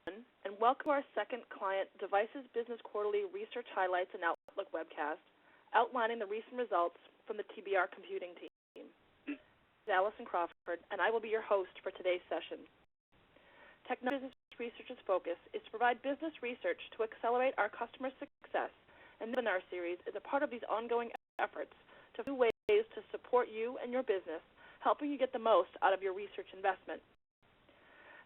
and welcome to our second client Devices Business Quarterly Research Highlights and Outlook webcast, outlining the recent results from the TBR Computing team. This is Allison Crawford, and I will be your host for today's session. Technology Business Research's focus is to provide business research to accelerate our customer success, and the webinar series is a part of these ongoing efforts to find ways to support you and your business, helping you get the most out of your research investment.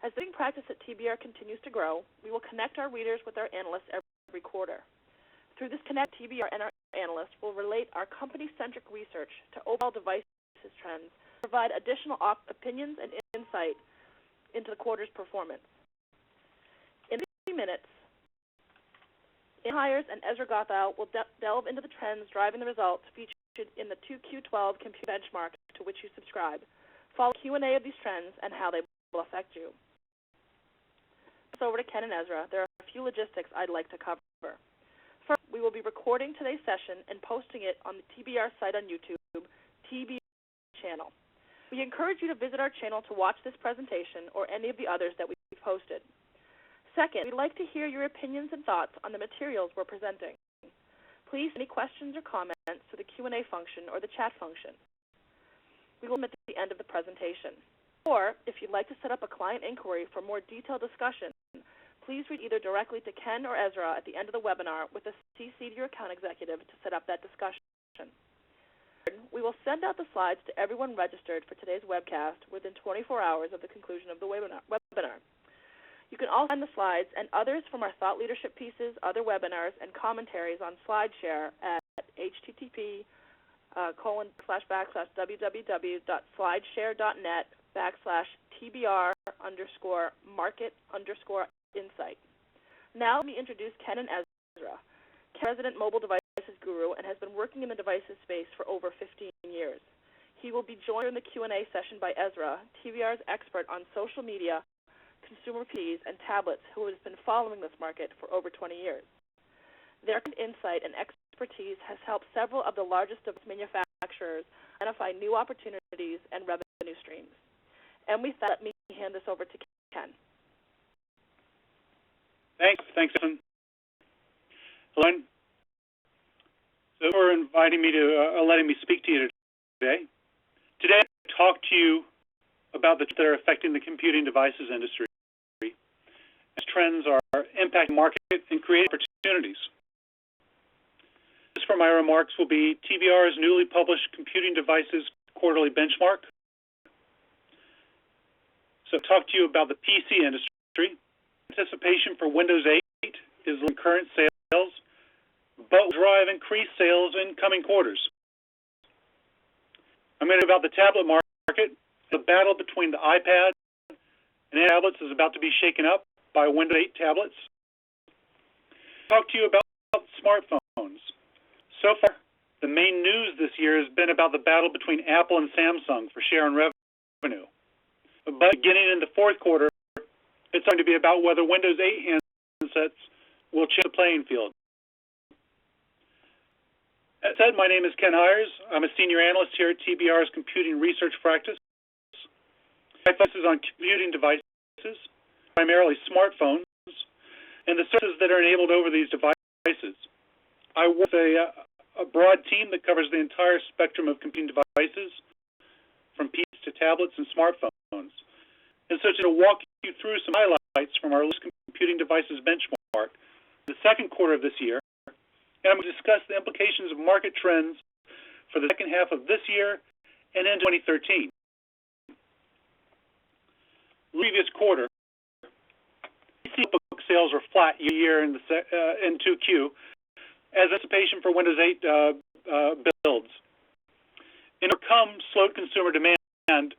As the practice at TBR continues to grow, we will connect our readers with our analysts every quarter. Through this connect, TBR and our analysts will relate our company-centric research to overall devices trends, provide additional opinions and insight into the quarter's performance. In 3 minutes, Hyers and Ezra Gothau will delve into the trends driving the results featured in the 2Q12 Compute Benchmark to which you subscribe, follow Q&A of these trends and how they will affect you. Over to Ken and Ezra, there are a few logistics I'd like to cover. First, we will be recording today's session and posting it on the TBR site on YouTube, TBR channel. We encourage you to visit our channel to watch this presentation or any of the others that we've posted. Second, we'd like to hear your opinions and thoughts on the materials we're presenting. Please send any questions or comments to the Q&A function or the chat function. We will meet at the end of the presentation. Or, if you'd like to set up a client inquiry for more detailed discussion, please reach either directly to Ken or Ezra at the end of the webinar with a CC to your account executive to set up that discussion. We will send out the slides to everyone registered for today's webcast within 24 hours of the conclusion of the webinar. You can also find the slides and others from our thought leadership pieces, other webinars, and commentaries on SlideShare at http://www.slideshare.net/TBR_market_insight. Now let me introduce Ken and Ezra. Ken is President Mobile Devices Guru and has been working in the devices space for over 15 years. He will be joined in the Q&A session by Ezra, TBR's expert on social media, consumer PCs, and tablets who has been following this market for over 20 years. Their insight and expertise has helped several of the largest device manufacturers identify new opportunities and revenue streams. And with that, let me hand this over to Ken. Thanks, Allison. Hello. So for inviting me to, letting me speak to you today. Today, I'm going to talk to you about the trends that are affecting the computing devices industry. These trends are impacting the market and creating opportunities. This for my remarks will be TBR's newly published Computing Devices Quarterly Benchmark. So I'll talk to you about the PC industry. Anticipation for Windows 8 is in current sales, but will drive increased sales in coming quarters. I'm going to talk about the tablet market. The battle between the iPad and tablets is about to be shaken up by Windows 8 tablets. I'll talk to you about smartphones. So far, the main news this year has been about the battle between Apple and Samsung for share and revenue. But beginning in the fourth quarter, it's going to be about whether Windows 8 handsets will change the playing field. As said, my name is Ken Hyers. I'm a senior analyst here at TBR's Computing Research Practice. My focus is on computing devices, primarily smartphones, and the services that are enabled over these devices. I work with a broad team that covers the entire spectrum of computing devices, from PCs to tablets and smartphones. And so to walk you through some highlights from our Computing Devices Benchmark, the second quarter of this year, and I'm going to discuss the implications of market trends for the second half of this year and in 2013. Previous quarter, PC book sales were flat year in 2Q as anticipation for Windows 8 builds. In overcome slowed consumer demand,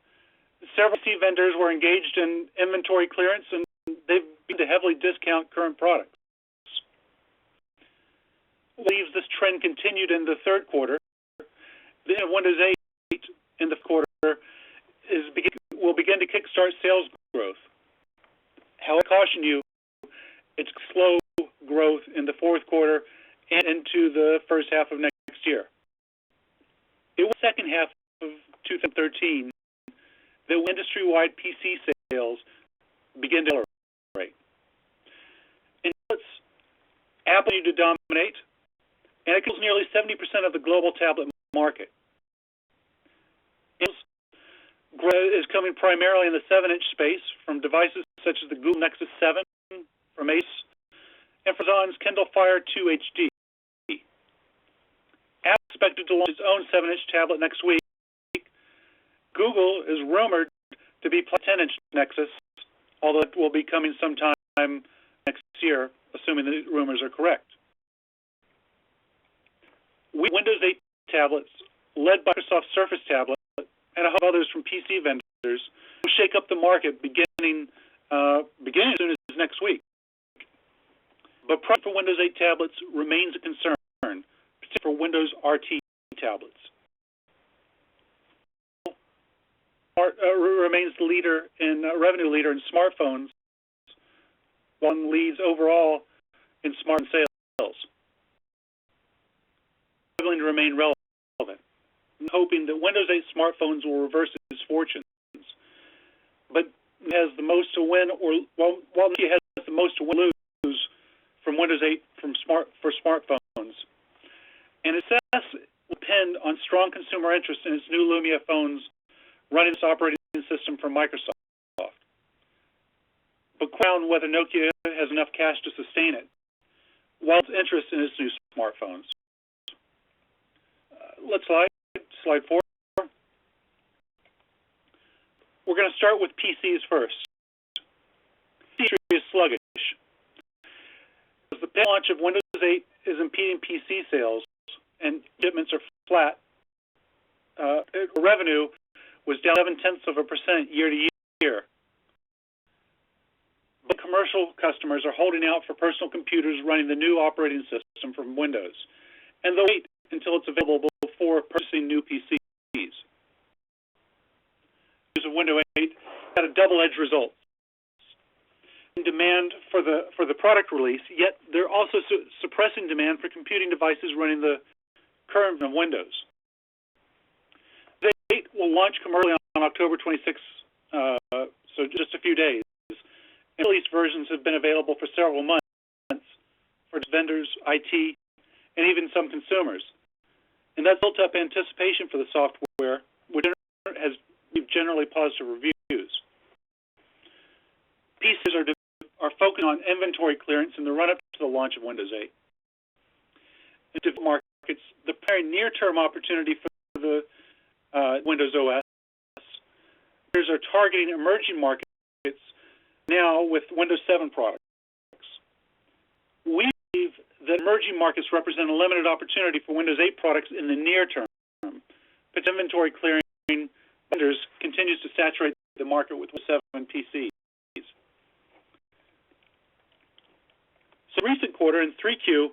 several PC vendors were engaged in inventory clearance, and they've begun to heavily discount current products. Believes this trend continued in the third quarter. The Windows 8 in the quarter will begin to kickstart sales growth. However, I caution you, it's slow growth in the fourth quarter and into the first half of next year. It was the second half of 2013 that industry-wide PC sales begin to accelerate. Apple continued to dominate, and it controls nearly 70% of the global tablet market. Growth is coming primarily in the 7-inch space from devices such as the Google Nexus 7 from Ace and from Amazon's Kindle Fire 2 HD. Apple is expected to launch its own 7-inch tablet next week. Google is rumored to be planning a 10-inch Nexus, although it will be coming sometime next year, assuming the rumors are correct. Windows 8 tablets, led by Microsoft Surface tablet, and a host of others from PC vendors, will shake up the market beginning as soon as next week. But pricing for Windows 8 tablets remains a concern, particularly for Windows RT tablets. Remains the leader in revenue leader in smartphones, while it leads overall in smartphone sales. Struggling to remain relevant, hoping that Windows 8 smartphones will reverse its fortunes. But it has the most to win, while Nokia has the most to win, lose from Windows 8 for smartphones. And its success will depend on strong consumer interest in its new Lumia phones running this operating system from Microsoft. But question whether Nokia has enough cash to sustain it, while its interest in its new smartphones. Let's slide 4. We're going to start with PCs first. PC is sluggish. As the launch of Windows 8 is impeding PC sales and shipments are flat, revenue was down 0.7% year to year. But commercial customers are holding out for personal computers running the new operating system from Windows, and they'll wait until it's available before purchasing new PCs. Use of Windows 8 had a double-edged result. Demand for the product release, yet they're also suppressing demand for computing devices running the current of Windows. Windows 8 will launch commercially on October 26th, so just a few days. And release versions have been available for several months for vendors, IT, and even some consumers. And that's built up anticipation for the software, which has generally positive reviews. PCs are focusing on inventory clearance in the run-up to the launch of Windows 8. In different markets, the primary near-term opportunity for the Windows OS, vendors are targeting emerging markets now with Windows 7 products. We believe that emerging markets represent a limited opportunity for Windows 8 products in the near term, but inventory clearing vendors continues to saturate the market with Windows 7 PCs. So recent quarter in 3Q,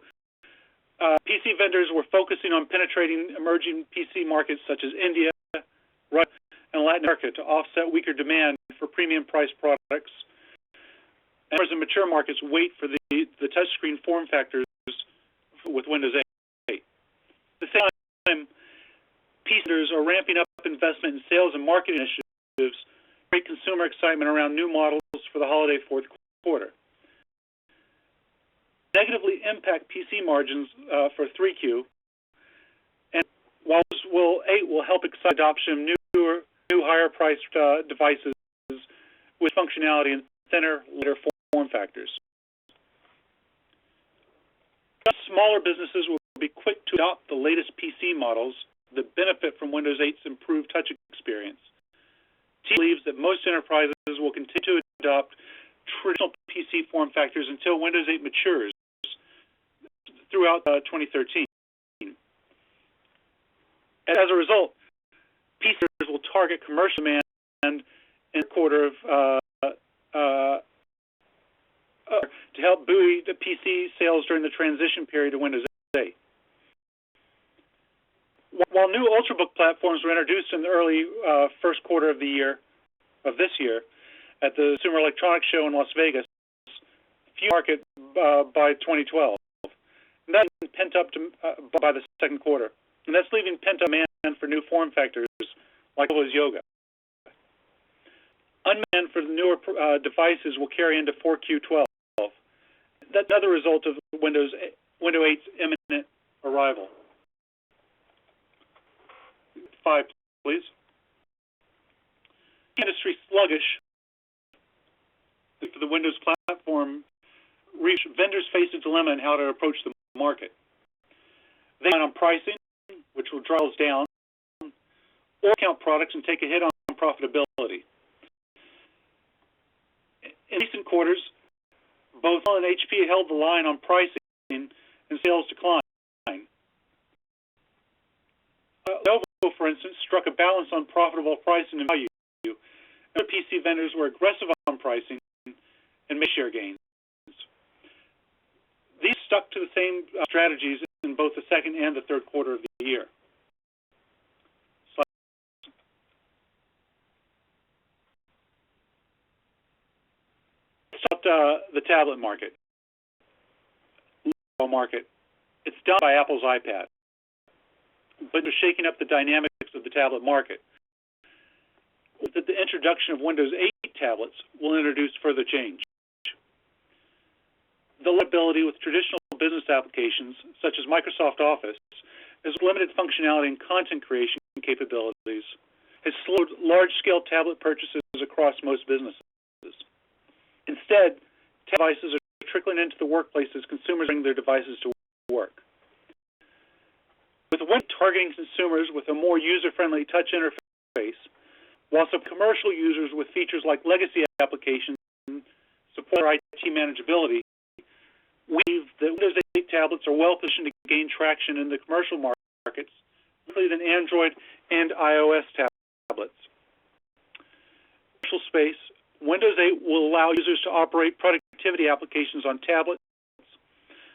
PC vendors were focusing on penetrating emerging PC markets such as India, Russia, and Latin America to offset weaker demand for premium priced products. And whereas in mature markets wait for the touchscreen form factors with Windows 8. At the same time, PC vendors are ramping up investment in sales and marketing initiatives to create consumer excitement around new models for the holiday fourth quarter. Negatively impact PC margins for 3Q, and while 8 will help excite adoption of new higher-priced devices with functionality in thinner, lighter form factors. Smaller businesses will be quick to adopt the latest PC models that benefit from Windows 8's improved touch experience. T believes that most enterprises will continue to adopt traditional PC form factors until Windows 8 matures throughout 2013. As a result, PCs will target commercial demand in the quarter of to help buoy the PC sales during the transition period to Windows 8. While new Ultrabook platforms were introduced in the early first quarter of this year at the Consumer Electronics Show in Las Vegas, few market by 2012. And that's pent up by the second quarter. And that's leaving pent-up demand for new form factors like Windows Yoga. Demand for the newer devices will carry into 4Q12. That's another result of Windows 8's imminent arrival. 5, please. Industry sluggish for the Windows platform. Vendors face a dilemma in how to approach the market. They rely on pricing, which will drive us down, or count products and take a hit on profitability. In recent quarters, both Dell and HP held the line on pricing and sales declined. Lenovo, for instance, struck a balance on profitable pricing and value. Other PC vendors were aggressive on pricing and made share gains. These stuck to the same strategies in both the second and the third quarter of the year. The tablet market. It's done by Apple's iPad, but they're shaking up the dynamics of the tablet market. That the introduction of Windows 8 tablets will introduce further change. The ability with traditional business applications, such as Microsoft Office, has limited functionality and content creation capabilities, has slowed large-scale tablet purchases across most businesses. Instead, devices are trickling into the workplace as consumers bring their devices to work. With Windows targeting consumers with a more user-friendly touch interface, while some commercial users with features like legacy applications support IT manageability, we believe that Windows 8 tablets are well positioned to gain traction in the commercial markets, particularly than Android and iOS tablets. Commercial space, Windows 8 will allow users to operate productivity applications on tablets,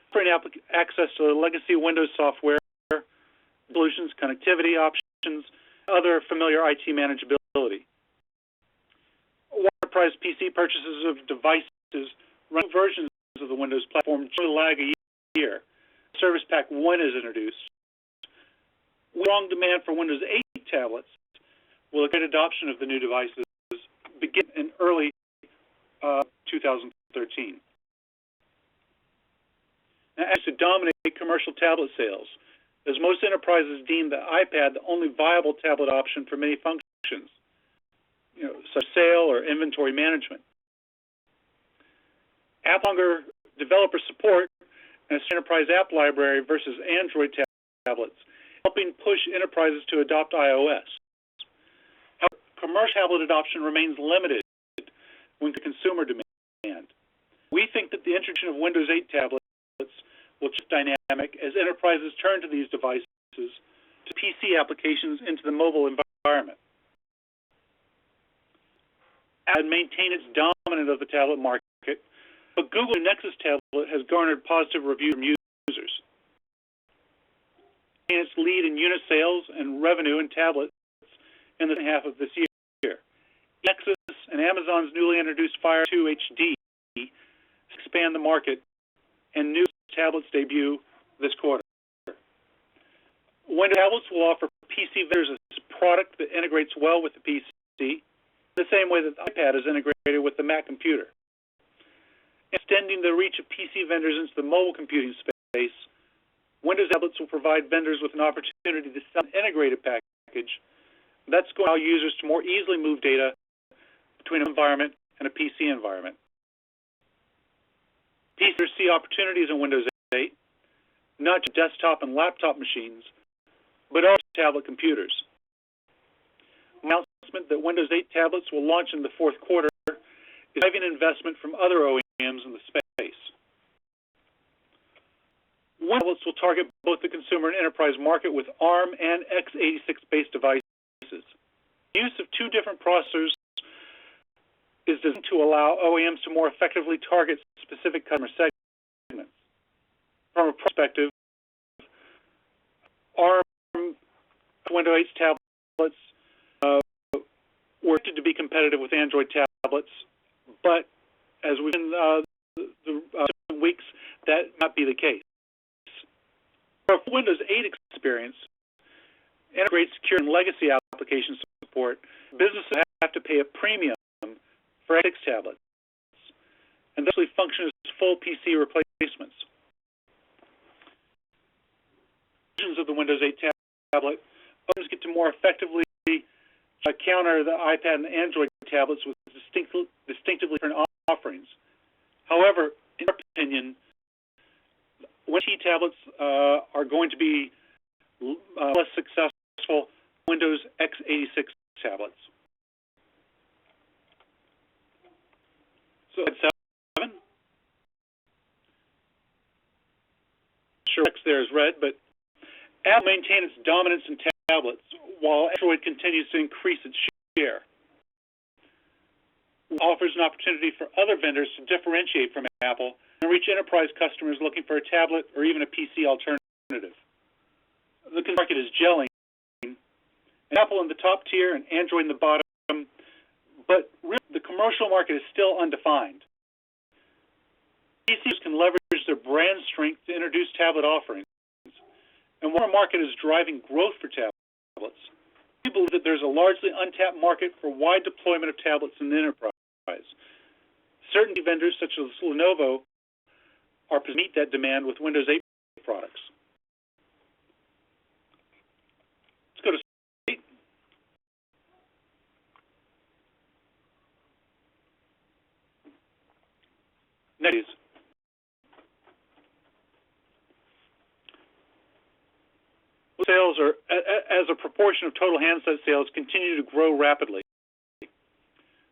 offering access to legacy Windows software, solutions, connectivity options, other familiar IT manageability. Enterprise PC purchases of devices running versions of the Windows platform generally lag a year. Service Pack 1 is introduced. Strong demand for Windows 8 tablets will get adoption of the new devices begin in early 2013. Now, as to dominate commercial tablet sales, as most enterprises deem the iPad the only viable tablet option for many functions, such as sale or inventory management. Apple longer developer support and its enterprise app library versus Android tablets, helping push enterprises to adopt iOS. However, commercial tablet adoption remains limited when the consumer demand. We think that the introduction of Windows 8 tablets will change dynamic as enterprises turn to these devices to PC applications into the mobile environment. And maintain its dominance of the tablet market, but Google Nexus tablet has garnered positive reviews from users. And its lead in unit sales and revenue in tablets in the second half of this year. Nexus and Amazon's newly introduced Fire 2 HD expand the market, and new tablets debut this quarter. Windows tablets will offer PC vendors a product that integrates well with the PC, the same way that the iPad is integrated with the Mac computer. Extending the reach of PC vendors into the mobile computing space, Windows tablets will provide vendors with an opportunity to sell an integrated package that's going to allow users to more easily move data between an environment and a PC environment. PCs see opportunities in Windows 8, not just desktop and laptop machines, but also tablet computers. Announcement that Windows 8 tablets will launch in the fourth quarter is driving investment from other OEMs in the space. Windows tablets will target both the consumer and enterprise market with ARM and x86-based devices. The use of two different processors is designed to allow OEMs to more effectively target specific customer segments. From a perspective, ARM Windows 8 tablets were to be competitive with Android tablets, but as we've been the weeks, that may not be the case. For Windows 8 experience, integrates secure and legacy application support, businesses have to pay a premium for x86 tablets, and thus function as full PC replacements. Versions of the Windows 8 tablet owners get to more effectively counter the iPad and Android tablets with distinctively different offerings. However, in our opinion, Windows 8 tablets are going to be less successful than Windows x86 tablets. So, 7. Sure, X there is red, but Apple maintains its dominance in tablets, while Android continues to increase its share. It offers an opportunity for other vendors to differentiate from Apple and reach enterprise customers looking for a tablet or even a PC alternative. The market is gelling, and Apple in the top tier and Android in the bottom, but really the commercial market is still undefined. PCs can leverage their brand strength to introduce tablet offerings, and while our market is driving growth for tablets, we believe that there's a largely untapped market for wide deployment of tablets in the enterprise. Certain vendors, such as Lenovo, are to meet that demand with Windows 8 products. Let's go to 8. Next. Sales are, as a proportion of total handset sales, continue to grow rapidly,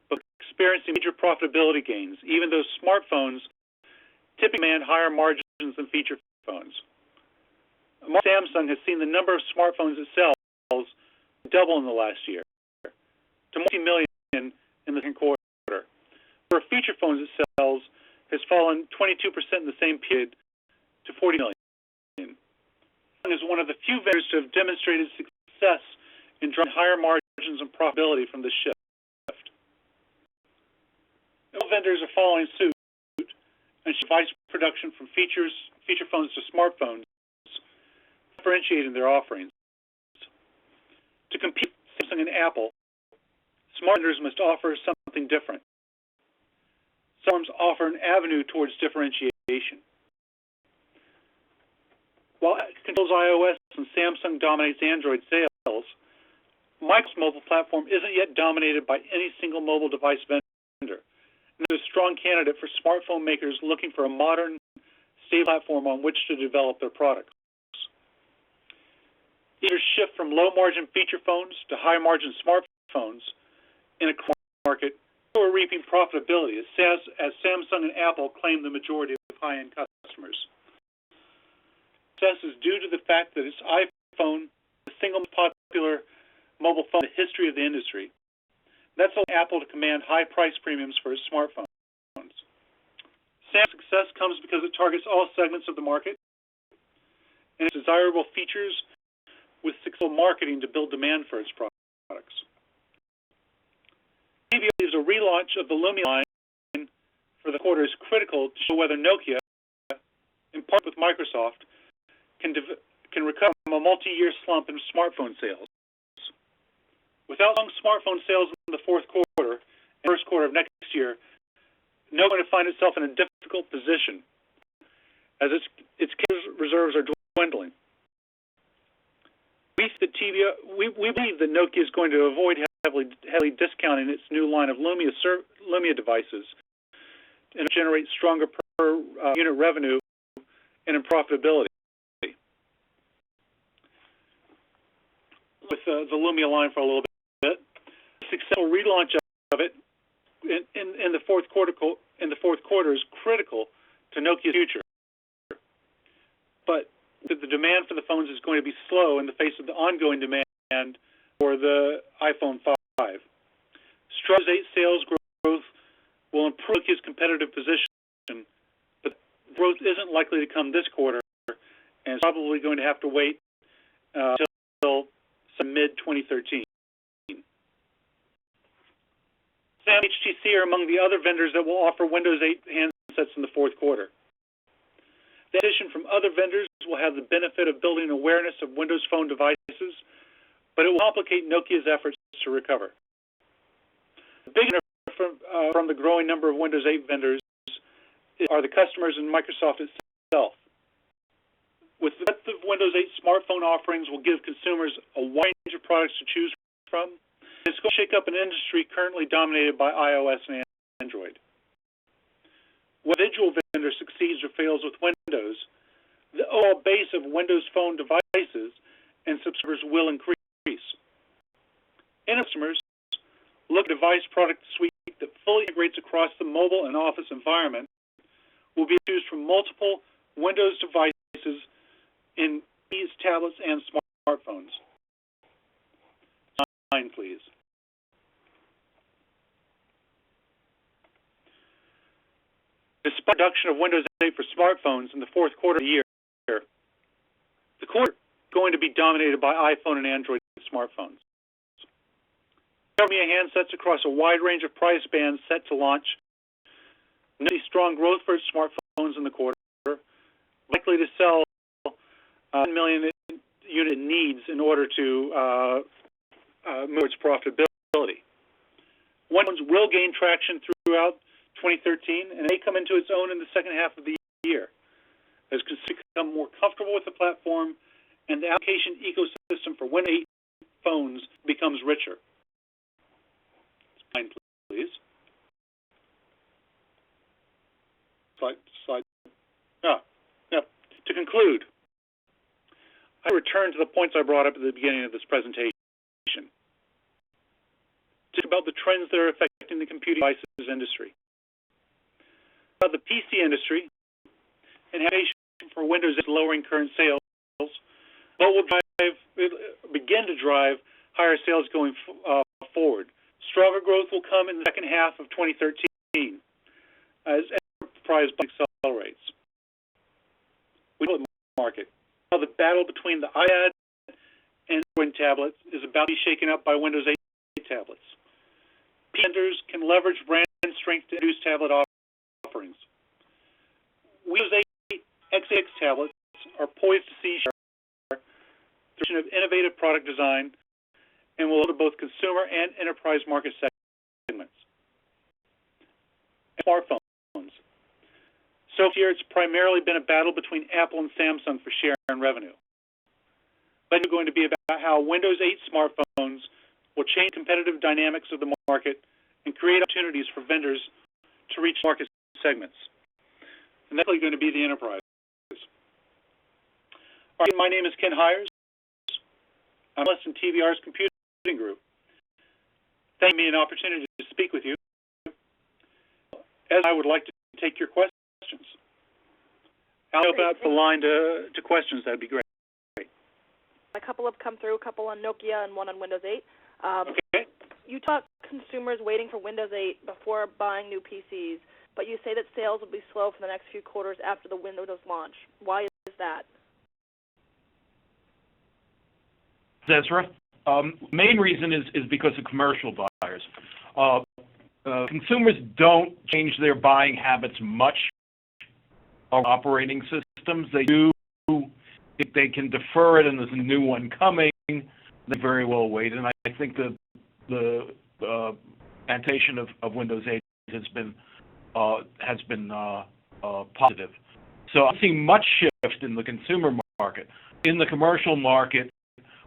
but experiencing major profitability gains, even though smartphones typically demand higher margins than feature phones. Samsung has seen the number of smartphones it sells double in the last year, to multi-million in the second quarter. For feature phones it sells has fallen 22% in the same period to 40 million. Is one of the few vendors to have demonstrated success in driving higher margins and profitability from this shift. All vendors are following suit and device production from feature phones to smartphones, differentiating their offerings. To compete with Samsung and Apple, smart vendors must offer something different. Some offer an avenue towards differentiation. While Apple controls iOS and Samsung dominates Android sales, Microsoft's mobile platform isn't yet dominated by any single mobile device vendor, and is a strong candidate for smartphone makers looking for a modern, stable platform on which to develop their products. Either shift from low-margin feature phones to high-margin smartphones in a market, or reaping profitability as Samsung and Apple claim the majority of high-end customers. Success is due to the fact that its iPhone is the single most popular mobile phone in the history of the industry. That's allowed Apple to command high price premiums for its smartphones. Samsung's success comes because it targets all segments of the market and its desirable features with successful marketing to build demand for its products. TBR believes a relaunch of the Lumia line for the quarter is critical to show whether Nokia, in part with Microsoft, can recover from a multi-year slump in smartphone sales. Without long smartphone sales in the fourth quarter and first quarter of next year, Nokia will find itself in a difficult position as its cash reserves are dwindling. We believe that Nokia is going to avoid heavily discounting its new line of Lumia devices and generate stronger per unit revenue and in profitability. With the Lumia line for a little bit, the successful relaunch of it in the fourth quarter is critical to Nokia's future. But the demand for the phones is going to be slow in the face of the ongoing demand for the iPhone 5. Strong 8 sales growth will improve Nokia's competitive position, but growth isn't likely to come this quarter, and it's probably going to have to wait until mid-2013. Sam and HTC are among the other vendors that will offer Windows 8 handsets in the fourth quarter. The addition from other vendors will have the benefit of building awareness of Windows Phone devices, but it will complicate Nokia's efforts to recover. The big benefit from the growing number of Windows 8 vendors are the customers and Microsoft itself. With the breadth of Windows 8 smartphone offerings will give consumers a wide range of products to choose from. It's going to shake up an industry currently dominated by iOS and Android. When a individual vendor succeeds or fails with Windows, the overall base of Windows Phone devices and subscribers will increase. And customers look at a device product suite that fully integrates across the mobile and office environment will be used from multiple Windows devices in these tablets and smartphones. 9, please. Despite production of Windows 8 for smartphones in the fourth quarter of the year, the quarter is going to be dominated by iPhone and Android smartphones. Nokia handsets across a wide range of price bands set to launch. Nokia strong growth for its smartphones in the quarter, likely to sell 1 million unit needs in order to move its profitability. Windows will gain traction throughout 2013 and may come into its own in the second half of the year as consumers become more comfortable with the platform and the application ecosystem for Windows 8 phones becomes richer. Slide, please. Slide. To conclude, I return to the points I brought up at the beginning of this presentation. Talk about the trends that are affecting the computing devices industry. About the PC industry and application for Windows is lowering current sales, but will begin to drive higher sales going forward. Stronger growth will come in the second half of 2013 as enterprise accelerates. We know the market. Now the battle between the iPad and Android tablets is about to be shaken up by Windows 8 tablets. Vendors can leverage brand strength to introduce tablet offerings. Windows 8 x86 tablets are poised to see through of innovative product design and will go to both consumer and enterprise market segments. Smartphones. So here it's primarily been a battle between Apple and Samsung for share and revenue. But it's going to be about how Windows 8 smartphones will change competitive dynamics of the market and create opportunities for vendors to reach market segments. And that's going to be the enterprise. All right, my name is Ken Hyers. I'm Analyst in TBR's Computing Group. Thank me an opportunity to speak with you. As I would like to take your questions. I'll open up the line to questions. That'd be great. A couple have come through, a couple on Nokia and one on Windows 8. Okay. You talk consumers waiting for Windows 8 before buying new PCs, but you say that sales will be slow for the next few quarters after the Windows launch. Why is that? Ezra. Main reason is because of commercial buyers. Consumers don't change their buying habits much of operating systems. They do, if they can defer it and there's a new one coming, they very well wait. And I think the adaptation of Windows 8 has been positive. So I'm seeing much shift in the consumer market. In the commercial market,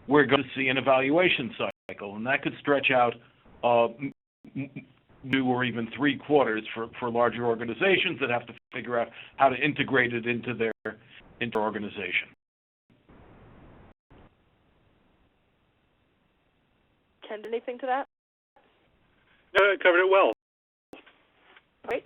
we're going to see an evaluation cycle, and that could stretch out 2 or even 3 quarters for larger organizations that have to figure out how to integrate it into their organization. Ken, anything to that? No, I covered it well. Right.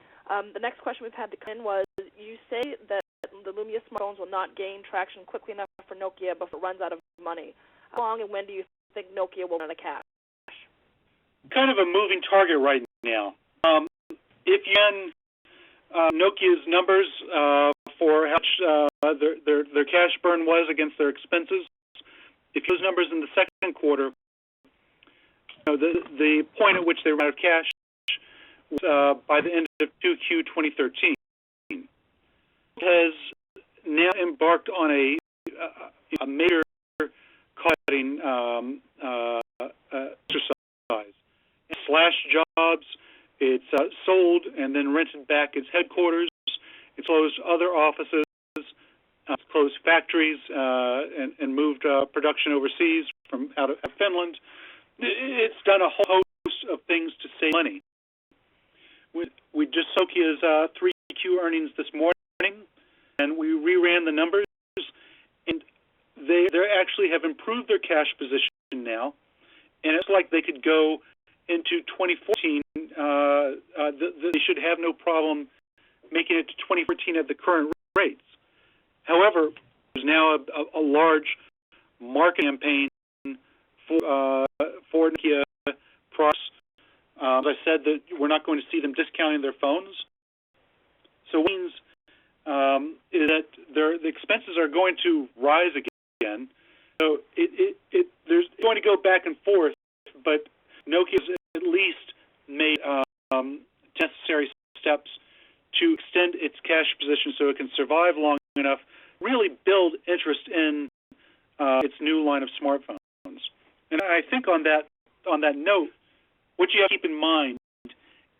The next question we've had to come in was, you say that the Lumia smartphones will not gain traction quickly enough for Nokia before it runs out of money. How long and when do you think Nokia will run out of cash? Kind of a moving target right now. If you run Nokia's numbers for how much their cash burn was against their expenses, if those numbers in the second quarter, the point at which they ran out of cash was by the end of 2Q 2013. Has now embarked on a major cost-cutting exercise. It slashed jobs, it's sold and then rented back its headquarters, It's closed other offices, closed factories, and moved production overseas from out of Finland. It's done a whole host of things to save money. We just saw Nokia's 3Q earnings this morning, and we reran the numbers, and they actually have improved their cash position now, and it's like they could go into 2014. They should have no problem making it to 2014 at the current rates. However, there's now a large marketing campaign for Nokia products. As I said, that we're not going to see them discounting their phones. So what it means is that the expenses are going to rise again. So there's going to go back and forth, but Nokia's at least made necessary steps to extend its cash position so it can survive long enough, really build interest in its new line of smartphones. And I think on that note, what you have to keep in mind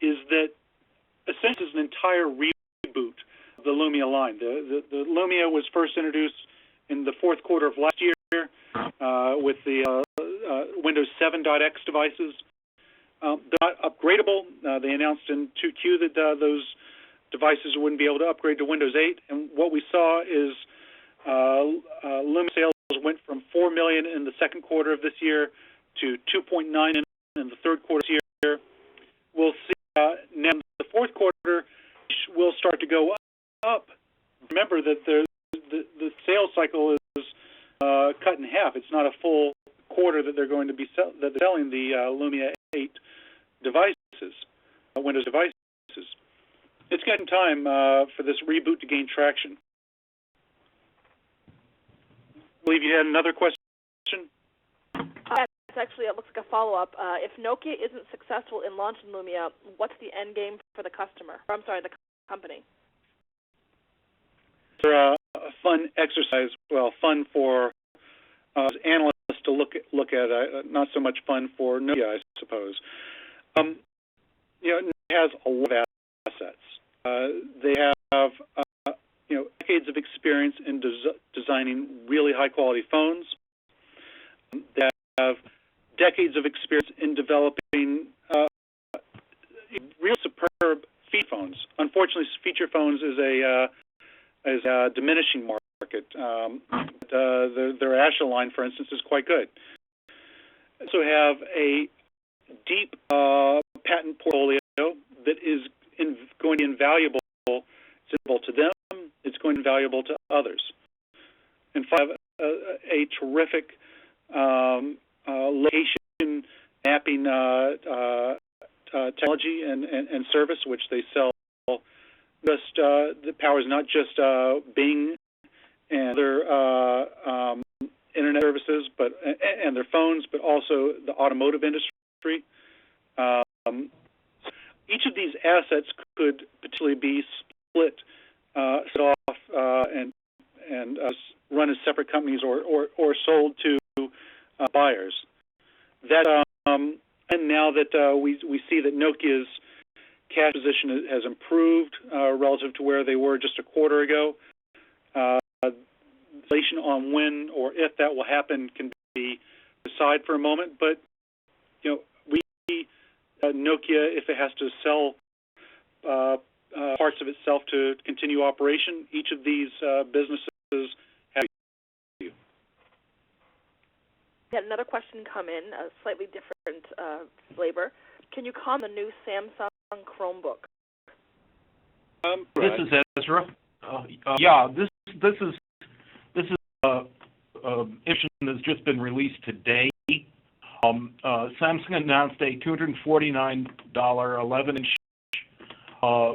is that essentially it's an entire reboot of the Lumia line. The Lumia was first introduced in the fourth quarter of last year with the Windows 7.x devices. They're not upgradable. They announced in 2Q that those devices wouldn't be able to upgrade to Windows 8. And what we saw is Lumia sales went from 4 million in the second quarter of this year to 2.9 million in the third quarter this year. We'll see now in the fourth quarter will start to go up. Remember that the sales cycle is cut in half. It's not a full quarter that they're going to be selling the Lumia 8 devices, Windows devices. It's getting time for this reboot to gain traction. I believe you had another question. Actually, it looks like a follow-up. If Nokia isn't successful in launching Lumia, what's the end game for the customer? Or, I'm sorry, the company. It's a fun exercise. Well, fun for analysts to look at. Not so much fun for Nokia, I suppose. It has a lot of assets. They have decades of experience in designing really high-quality phones. They have decades of experience in developing real superb feature phones. Unfortunately, feature phones is a diminishing market. Their Asha line, for instance, is quite good. They also have a deep patent portfolio that is going to be invaluable to them. It's going to be valuable to others. And have a terrific location mapping technology and service, which they sell. That powers not just Bing and other internet services, and their phones, but also the automotive industry. Each of these assets could potentially be split, set off, and run as separate companies or sold to buyers. That and now that we see that Nokia's cash position has improved relative to where they were just a quarter ago. Speculation on when or if that will happen can be aside for a moment, but we Nokia, if it has to sell parts of itself to continue operation, each of these businesses have value. We had another question come in, a slightly different flavor. Can you comment on the new Samsung Chromebook? This is Ezra. This is information that's just been released today. Samsung announced a $249 11-inch Chromebook.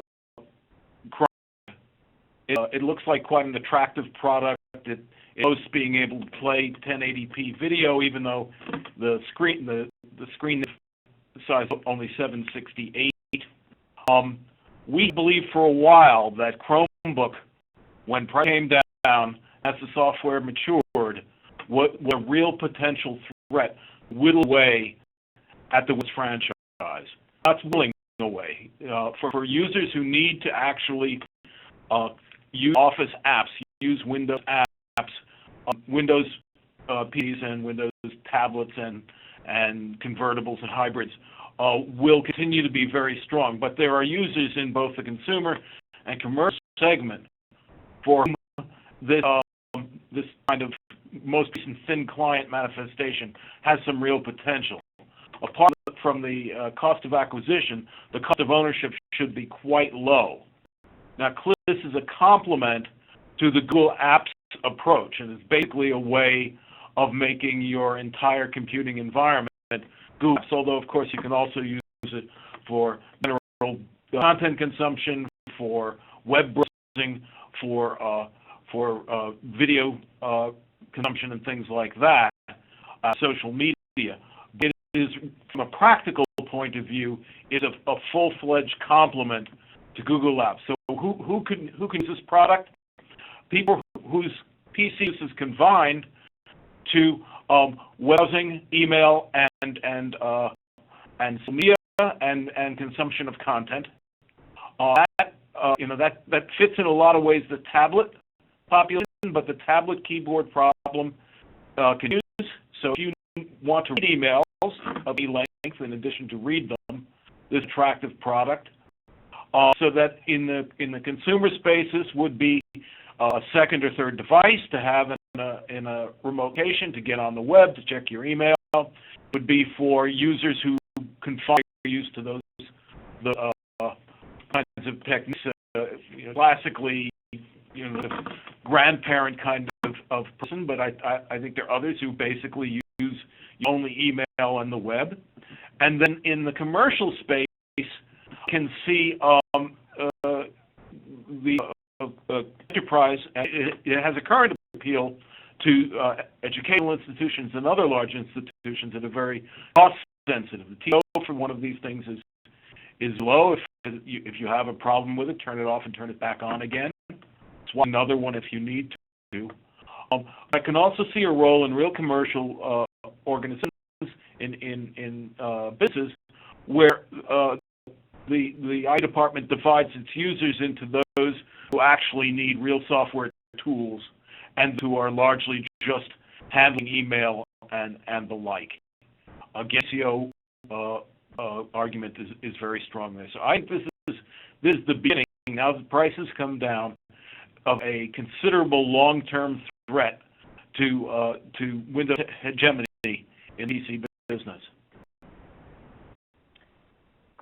It looks like quite an attractive product. It boasts being able to play 1080p video, even though the screen size is only 768. We believed for a while that Chromebook, when price came down, as the software matured, was a real potential threat, whittle away at the Windows franchise. That's whittling away. For users who need to actually use Office apps, use Windows apps, Windows PCs and Windows tablets and convertibles and hybrids will continue to be very strong. But there are users in both the consumer and commercial segment for whom this kind of most recent thin client manifestation has some real potential. Apart from the cost of acquisition, the cost of ownership should be quite low. Now, clearly, this is a complement to the Google Apps approach, and it's basically a way of making your entire computing environment Google Apps, although, of course, you can also use it for general content consumption, for web browsing, for video consumption and things like that, social media. It is, from a practical point of view, is a full-fledged complement to Google Apps. So who can use this product? People whose PC is confined to web browsing, email, and social media and consumption of content. That fits in a lot of ways the tablet population, but the tablet keyboard problem continues. So if you want to read emails of any length in addition to read them, this attractive product. So that in the consumer space, this would be a second or third device to have in a remote location to get on the web to check your email. It would be for users who confine their use to those kinds of techniques. Classically, the grandparent kind of person, but I think there are others who basically use only email and the web. And then in the commercial space, can see the enterprise. It has a current appeal to educational institutions and other large institutions that are very cost sensitive. The TO for one of these things is low. If you have a problem with it, turn it off and turn it back on again. It's another one if you need to. I can also see a role in real commercial organizations in business where the IT department divides its users into those who actually need real software tools and who are largely just handling email and the like. Again, SEO argument is very strong there. So I think this is the beginning. Now the prices come down of a considerable long-term threat to Windows hegemony in PC business.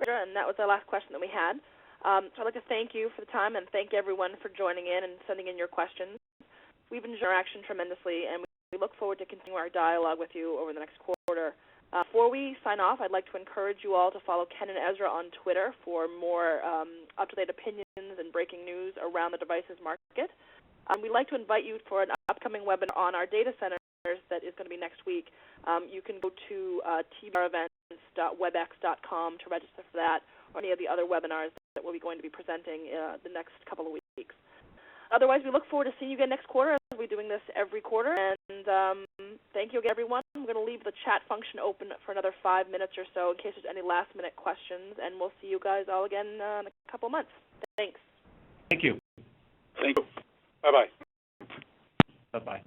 And that was our last question that we had. So I'd like to thank you for the time and thank everyone for joining in and sending in your questions. We've enjoyed our action tremendously, and we look forward to continuing our dialogue with you over the next quarter. Before we sign off, I'd like to encourage you all to follow Ken and Ezra on Twitter for more up-to-date opinions and breaking news around the devices market. We'd like to invite you for an upcoming webinar on our data centers that is going to be next week. You can go to tbrevents.webex.com to register for that, or any of the other webinars that we'll be going to be presenting the next couple of weeks. Otherwise, we look forward to seeing you again next quarter. We're doing this every quarter, and thank you again, everyone. I'm going to leave the chat function open for another 5 minutes or so in case there's any last-minute questions, and we'll see you guys all again in a couple of months. Thanks. Thank you. Thank you. Bye-bye. Bye-bye.